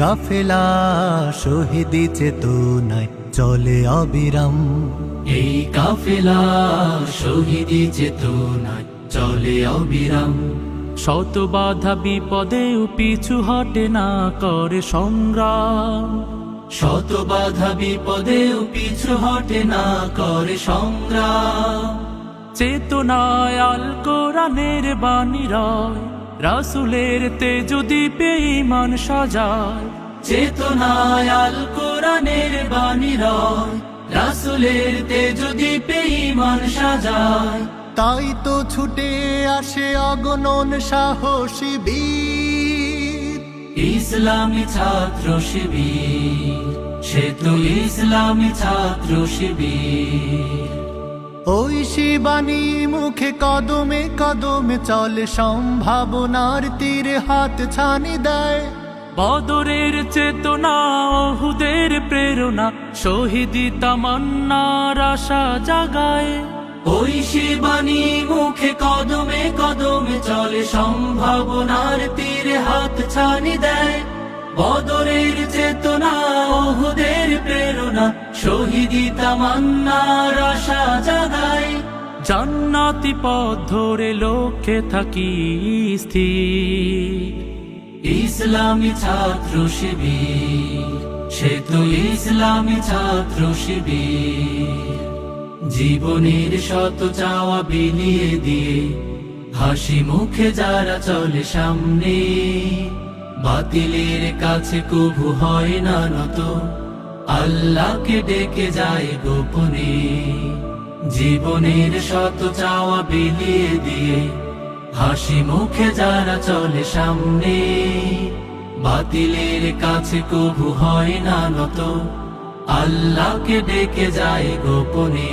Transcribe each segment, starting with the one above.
কাফেলা শহীদি চেতনায় চলে অবিরাম। এই কাফেলা শহীদি চেতনায় চলে অবিরাম। শত বাধা বিপদেও পিছু হটে না করে সংগ্রাম। শত বাধা বিপদেও পিছু হটে না করে সংগ্রাম। চেতনায় আল কোরআনের বাণী রয়, রাসূলের তেজ দীপে ঈমান সাজায়। চেতনায় আল কোরআনের বাণী রয়, রাসূলের তেজ দীপে ঈমান সাজায়। তাই তো ছুটে আসে অগণন সাহসী বীর। ইসলামী ছাত্র শিবির, সে তো ইসলামী ছাত্র শিবির। ওই শিবানী মুখে কদমে কদমে চলে, সম্ভাবনার তীরে হাত ছানি দেয়। বদরের চেতনা, ওহুদের প্রেরণা, শহীদি তামান্নার আশা জাগায়। ওই শিবানী মুখে কদমে কদমে চলে, সম্ভাবনার তীরে হাত ছানি দেয়। বদরের চেতনা, ওহুদের প্রেরণা, শহীদি তামান্নার আশা জাগায়। জান্নাতি পথ ধরে লক্ষ্যে থাকি স্থির। ইসলামী ছাত্র শিবির, সে তো ইসলামী ছাত্র শিবির। জীবনের শত চাওয়া বিলিয়ে দিয়ে, হাসি মুখে যারা চলে সামনে। বাতিলের কাছে কভু হয় না নত, আল্লাহকে ডেকে যায় গোপনে। জীবনের শত চাওয়া বিলিয়ে দিয়ে, হাসি মুখে যারা চলে সামনে। বাতিলের কাছে কভু হয় না নত, আল্লাহকে ডেকে যায় গোপনে।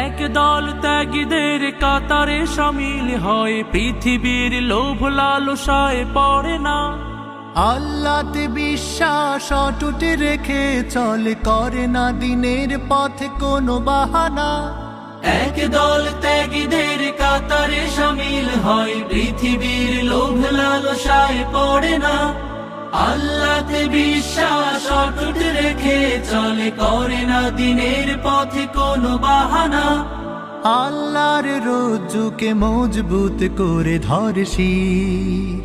এক দল ত্যাগীদের কাতারে শামিল হয়, পৃথিবীর লোভ লালসায় পড়ে না। আল্লাহতে বিশ্বাস অটুট রেখে চলে, করে না দিনের পথে কোনো বাহানা। এক দল ত্যাগীদের কাতারে শামিল হয়, পৃথিবীর লোভ লালসায় পড়ে না। আল্লাহতে বিশ্বাস অটুট রেখে চলে, করে না দিনের পথে কোনো বাহানা। আল্লাহর রজ্জুকে মজবুত করে ধরে শির।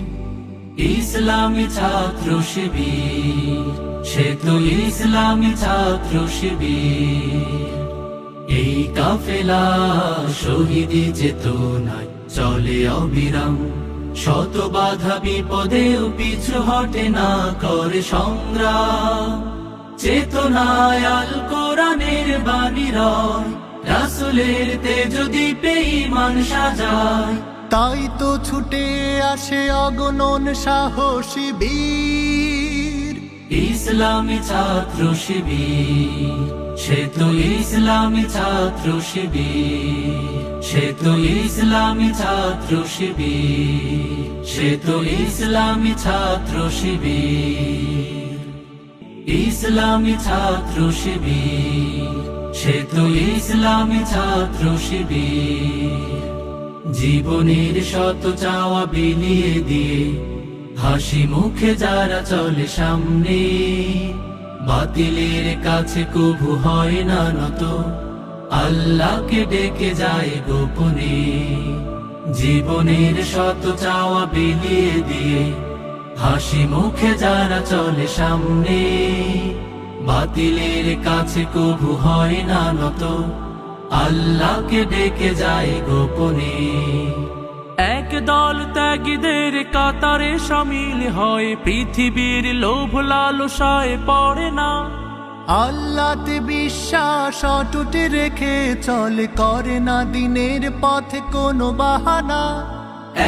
ইসলামী ছাত্র শিবির, সে তো ইসলামী ছাত্র শিবির। এই কাফেলা শহীদি চেতনায় চলে অবিরাম। শত বাধা বিপদেও পিছু হটে না করে সংগ্রাম। চেতনায় আল কোরআনের বাণী রয়, রাসূলের তেজ দীপে ঈমান সাজায়। তাই তো ছুটে আসে অগণন সাহসী বীর। ইসলামী ছাত্র শিবির, সে তো ইসলামী ছাত্র শিবির। সে তো ইসলামী ছাত্র শিবির, সে তো ইসলামী ছাত্র শিবির। ইসলামী ছাত্র শিবির, সে তো ইসলামী ছাত্র শিবির। জীবনের শত চাওয়া বিলিয়ে দিয়ে, হাসি মুখে যারা চলে সামনে। বাতিলের কাছে কভু হয় না নত, আল্লাহকে ডেকে যায় গোপনে। জীবনের শত চাওয়া বিলিয়ে দিয়ে, হাসি মুখে যারা চলে সামনে। বাতিলের কাছে কভু হয় না নত, আল্লাহকে ডেকে যায় গোপনে। এক দল ত্যাগীদের কাতারে শামিল হয়, পৃথিবীর লোভ লালসায় পড়ে না। আল্লাহতে বিশ্বাস অটুট রেখে চলে, করে না দিনের পথে কোনো বাহানা।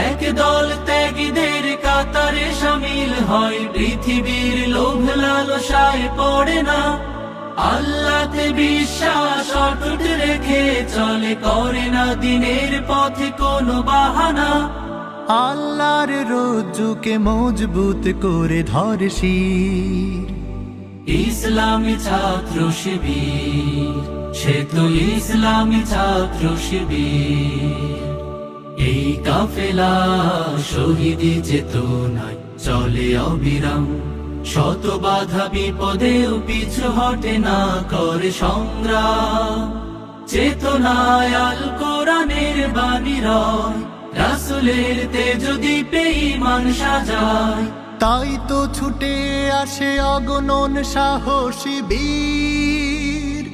এক দল ত্যাগীদের কাতারে শামিল হয়, পৃথিবীর লোভ লালসায় পড়ে না। আল্লাহতে বিশ্বাস অটুট রেখে চলে, করে না দিনের পথে কোনো বাহানা। আল্লাহর রজ্জুকে মজবুত করে ধরে শির। ইসলামী ছাত্র শিবির, সে তো ইসলামী ছাত্র শিবির। এই কাফেলা শহীদি চেতনায় চলে অবিরাম। শত বাধা বিপদেও পিছু হটে না, করে সংগ্রাম চেতনায় আল কোরআনের বাণী রয়, রাসূলের তেজ দীপে ঈমান সাজায়। তাই তো ছুটে আসে অগণন সাহসী বীর,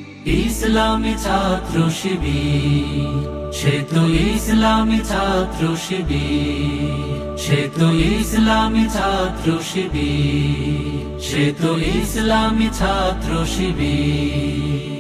ইসলামী ছাত্র শিবির, সে তো ইসলামী ছাত্র শিবির, সে তো ইসলামী ছাত্র শিবির, সে তো ইসলামী ছাত্র শিবির।